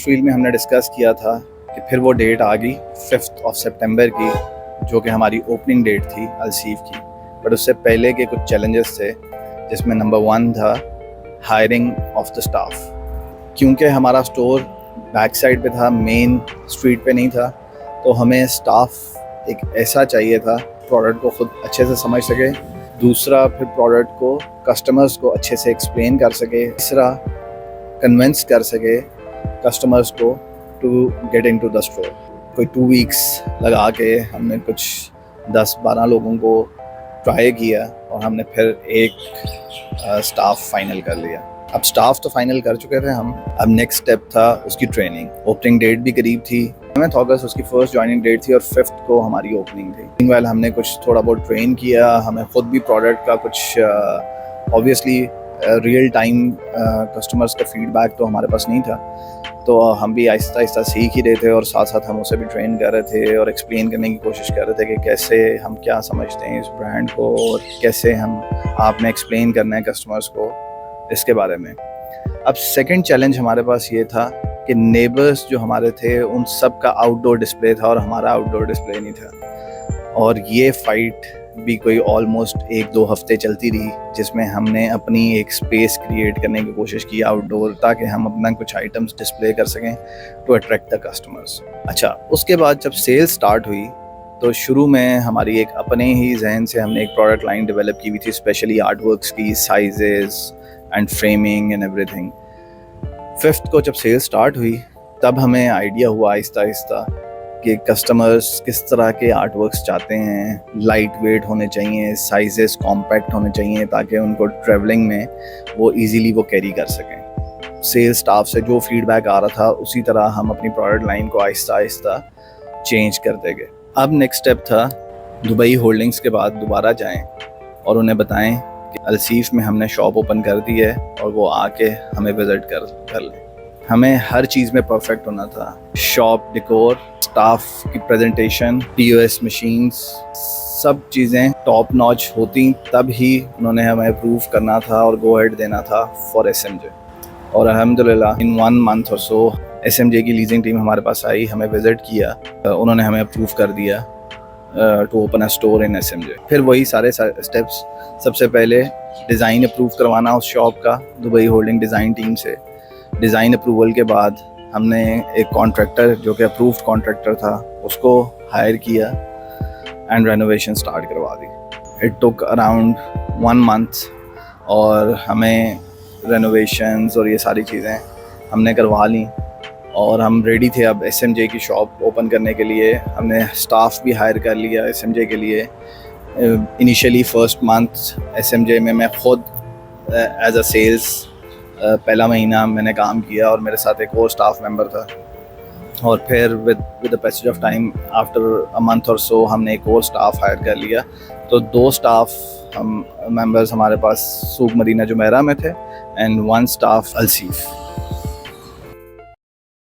Field में हमने discuss किया था कि फिर वो डेट आ गई 5 सितंबर की, जो कि हमारी ओपनिंग डेट थी अलसीफ की। बट उससे पहले के कुछ चैलेंजेस थे, जिसमें नंबर 1 था हायरिंग ऑफ द स्टाफ। क्योंकि हमारा स्टोर बैक साइड पे था, मेन स्ट्रीट पे नहीं था, तो हमें स्टाफ एक ऐसा चाहिए था प्रोडक्ट को खुद अच्छे से समझ सके, दूसरा फिर प्रोडक्ट को कस्टमर्स को अच्छे से एक्सप्लेन कर सके, तीसरा कन्विंस कर सके कस्टमर्स को to get into the store. कोई 2 वीक्स लगा के हमने कुछ 10-12 लोगों को ट्राई किया और हमने फिर एक स्टाफ फाइनल कर लिया। अब स्टाफ तो फाइनल कर चुके थे हम, अब नेक्स्ट स्टेप था उसकी ट्रेनिंग। ओपनिंग डेट भी करीब थी, 7 अगस्त उसकी फर्स्ट ज्वाइनिंग डेट थी और 5 को हमारी ओपनिंग थी। मीनवाइल हमने कुछ थोड़ा बहुत ट्रेन किया, हमें खुद भी प्रोडक्ट का कुछ ऑब्वियसली रियल टाइम कस्टमर्स का फीडबैक तो हमारे पास नहीं था, तो हम भी आहिस्ता आहिस्ता सीख ही रहे थे और साथ साथ हम उसे भी ट्रेन कर रहे थे और एक्सप्लेन करने की कोशिश कर रहे थे कि कैसे हम क्या समझते हैं इस ब्रांड को और कैसे हम आपने एक्सप्लेन करना है कस्टमर्स को इसके बारे में। अब सेकंड चैलेंज हमारे पास ये था कि नेबर्स जो हमारे थे उन सब का आउटडोर डिस्प्ले था और हमारा आउटडोर डिस्प्ले नहीं था, और ये फाइट भी कोई ऑलमोस्ट 1-2 हफ्ते चलती रही, जिसमें हमने अपनी एक स्पेस क्रिएट करने की कोशिश की आउटडोर, ताकि हम अपना कुछ आइटम्स डिस्प्ले कर सकें टू अट्रैक्ट द कस्टमर्स। अच्छा, उसके बाद जब सेल स्टार्ट हुई तो शुरू में हमारी एक अपने ही जहन से हमने एक प्रोडक्ट लाइन डेवलप की हुई थी, स्पेशली आर्ट वर्क्स की, sizes and framing and everything. 5 को जब सेल स्टार्ट हुई तब हमें आइडिया हुआ आहिस्ता आहिस्ता कि कस्टमर्स किस तरह के आर्ट वर्क्स चाहते हैं। लाइट वेट होने चाहिए, साइजेस कॉम्पैक्ट होने चाहिए, ताकि उनको ट्रैवलिंग में वो इजीली वो कैरी कर सकें। सेल स्टाफ से जो फीडबैक आ रहा था उसी तरह हम अपनी प्रोडक्ट लाइन को आहिस्ता आहिस्ता चेंज करते गए। अब नेक्स्ट स्टेप था दुबई होल्डिंग्स के बाद दोबारा जाएं और उन्हें बताएं कि अलसीफ में हमने शॉप ओपन कर दी है और वो आके हमें विज़िट कर लें। हमें हर चीज़ में परफेक्ट होना था, शॉप डिकोर, स्टाफ की प्रेजेंटेशन, POS मशीन्स, सब चीज़ें टॉप नॉच होती तब ही उन्होंने हमें अप्रूव करना था और गो हेड देना था फॉर SMJ। और अल्हम्दुलिल्लाह इन 1 मंथ और सो SMJ की लीजिंग टीम हमारे पास आई, हमें विज़िट किया, उन्होंने हमें अप्रूव कर दिया to open a store in SMJ। फिर वही सारे स्टेप्स, सबसे पहले डिज़ाइन अप्रूव करवाना उस शॉप का दुबई होल्डिंग डिज़ाइन टीम से। डिज़ाइन अप्रूवल के बाद हमने एक कॉन्ट्रैक्टर जो कि अप्रूव्ड कॉन्ट्रैक्टर था उसको हायर किया एंड रेनोवेशन स्टार्ट करवा दी। इट टुक अराउंड 1 मंथ और हमें रेनोवेशंस और ये सारी चीज़ें हमने करवा ली और हम रेडी थे अब SMJ की शॉप ओपन करने के लिए। हमने स्टाफ भी हायर कर लिया SMJ के लिए। इनिशियली फर्स्ट मंथ SMJ में मैं खुद एज अ सेल्स पहला महीना मैंने काम किया और मेरे साथ एक और स्टाफ मेंबर था, और फिर with the passage of time after a month और सो हमने एक और स्टाफ हायर कर लिया। तो 2 स्टाफ हम मेंबर्स हमारे पास सूक मदीना जुमेरा में थे एंड 1 स्टाफ अलसीफ।